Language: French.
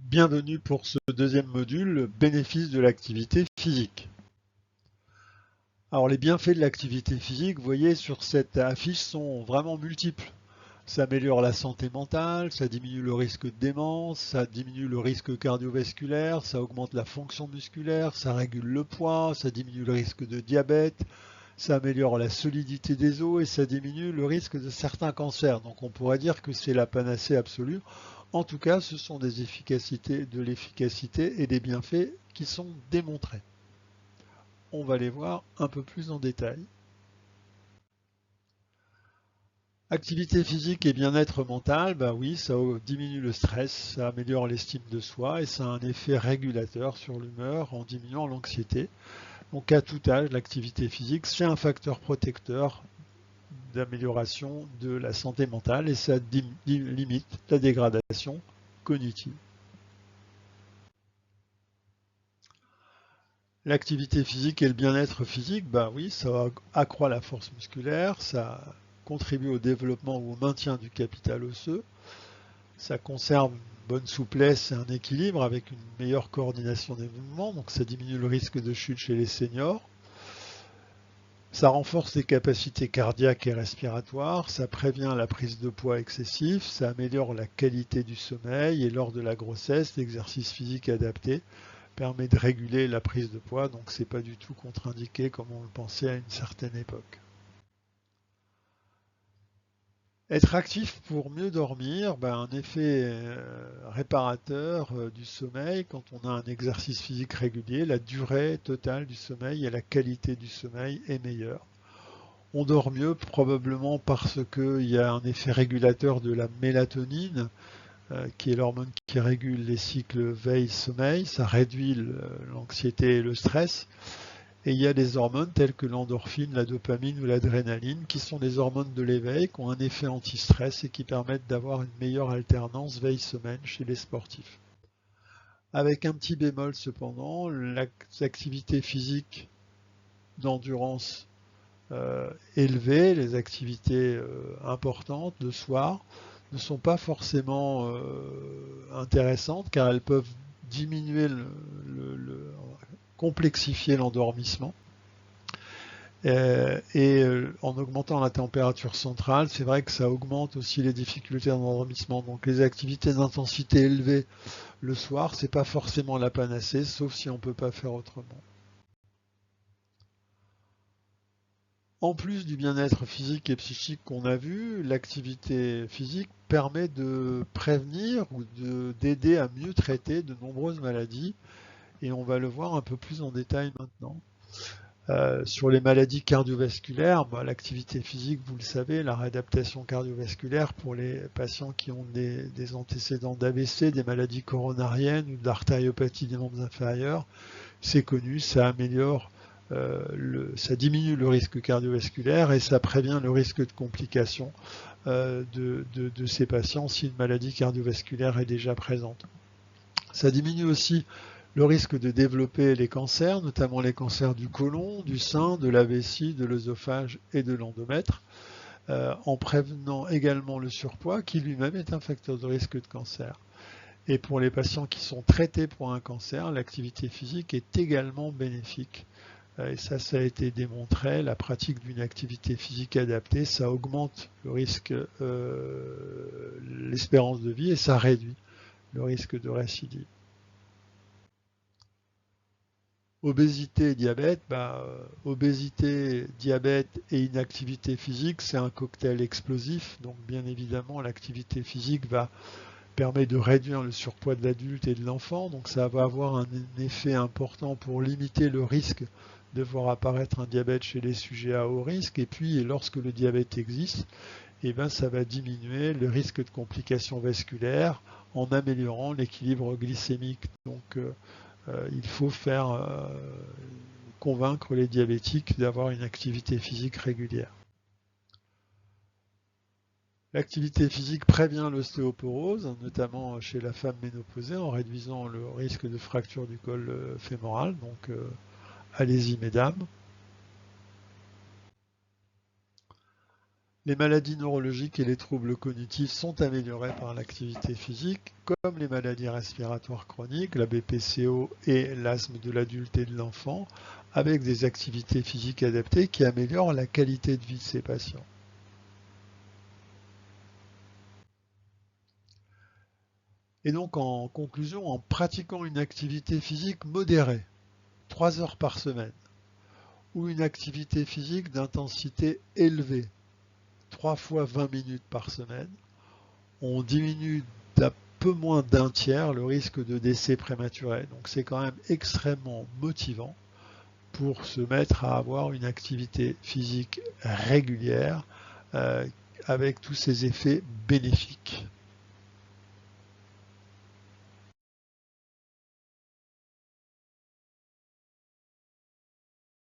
Bienvenue pour ce deuxième module, bénéfices de l'activité physique. Alors les bienfaits de l'activité physique, vous voyez sur cette affiche, sont vraiment multiples. Ça améliore la santé mentale, ça diminue le risque de démence, ça diminue le risque cardiovasculaire, ça augmente la fonction musculaire, ça régule le poids, ça diminue le risque de diabète, ça améliore la solidité des os et ça diminue le risque de certains cancers. Donc on pourrait dire que c'est la panacée absolue. En tout cas, ce sont des efficacités, de l'efficacité et des bienfaits qui sont démontrés. On va les voir un peu plus en détail. Activité physique et bien-être mental, bah oui, ça diminue le stress, ça améliore l'estime de soi et ça a un effet régulateur sur l'humeur en diminuant l'anxiété. Donc à tout âge, l'activité physique, c'est un facteur protecteur d'amélioration de la santé mentale et ça limite la dégradation cognitive. L'activité physique et le bien-être physique, bah oui, ça accroît la force musculaire, ça contribue au développement ou au maintien du capital osseux, ça conserve une bonne souplesse et un équilibre avec une meilleure coordination des mouvements, donc ça diminue le risque de chute chez les seniors. Ça renforce les capacités cardiaques et respiratoires, ça prévient la prise de poids excessif, ça améliore la qualité du sommeil et lors de la grossesse, l'exercice physique adapté permet de réguler la prise de poids, donc c'est pas du tout contre-indiqué comme on le pensait à une certaine époque. Être actif pour mieux dormir, un effet réparateur du sommeil, quand on a un exercice physique régulier, la durée totale du sommeil et la qualité du sommeil est meilleure. On dort mieux probablement parce qu'il y a un effet régulateur de la mélatonine, qui est l'hormone qui régule les cycles veille-sommeil, ça réduit l'anxiété et le stress. Et il y a des hormones telles que l'endorphine, la dopamine ou l'adrénaline, qui sont des hormones de l'éveil, qui ont un effet anti-stress et qui permettent d'avoir une meilleure alternance veille-semaine chez les sportifs. Avec un petit bémol cependant, l'activité physique d'endurance élevée, les activités importantes le soir, ne sont pas forcément intéressantes car elles peuvent diminuer complexifier l'endormissement. En augmentant la température centrale, c'est vrai que ça augmente aussi les difficultés d'endormissement. Donc les activités d'intensité élevée le soir, c'est pas forcément la panacée, sauf si on peut pas faire autrement. En plus du bien-être physique et psychique qu'on a vu, l'activité physique permet de prévenir ou d'aider à mieux traiter de nombreuses maladies et on va le voir un peu plus en détail maintenant. Sur les maladies cardiovasculaires, l'activité physique, vous le savez, la réadaptation cardiovasculaire pour les patients qui ont des antécédents d'AVC, des maladies coronariennes ou d'artériopathie des membres inférieurs, c'est connu, ça améliore, ça diminue le risque cardiovasculaire et ça prévient le risque de complications de ces patients si une maladie cardiovasculaire est déjà présente. Ça diminue aussi le risque de développer les cancers, notamment les cancers du côlon, du sein, de la vessie, de l'œsophage et de l'endomètre, en prévenant également le surpoids qui lui-même est un facteur de risque de cancer. Et pour les patients qui sont traités pour un cancer, l'activité physique est également bénéfique. Et ça a été démontré, la pratique d'une activité physique adaptée, ça augmente le risque, l'espérance de vie et ça réduit le risque de récidive. Obésité et diabète, obésité, diabète et inactivité physique, c'est un cocktail explosif. Donc bien évidemment, l'activité physique permet de réduire le surpoids de l'adulte et de l'enfant. Donc ça va avoir un effet important pour limiter le risque de voir apparaître un diabète chez les sujets à haut risque. Et puis lorsque le diabète existe, ça va diminuer le risque de complications vasculaires en améliorant l'équilibre glycémique. Donc il faut convaincre les diabétiques d'avoir une activité physique régulière. L'activité physique prévient l'ostéoporose, notamment chez la femme ménopausée, en réduisant le risque de fracture du col fémoral. Donc, allez-y, mesdames. Les maladies neurologiques et les troubles cognitifs sont améliorés par l'activité physique, comme les maladies respiratoires chroniques, la BPCO et l'asthme de l'adulte et de l'enfant, avec des activités physiques adaptées qui améliorent la qualité de vie de ces patients. Et donc en conclusion, en pratiquant une activité physique modérée, 3 heures par semaine, ou une activité physique d'intensité élevée, 3 fois 20 minutes par semaine, on diminue d'un peu moins d'un tiers le risque de décès prématuré. Donc c'est quand même extrêmement motivant pour se mettre à avoir une activité physique régulière avec tous ces effets bénéfiques.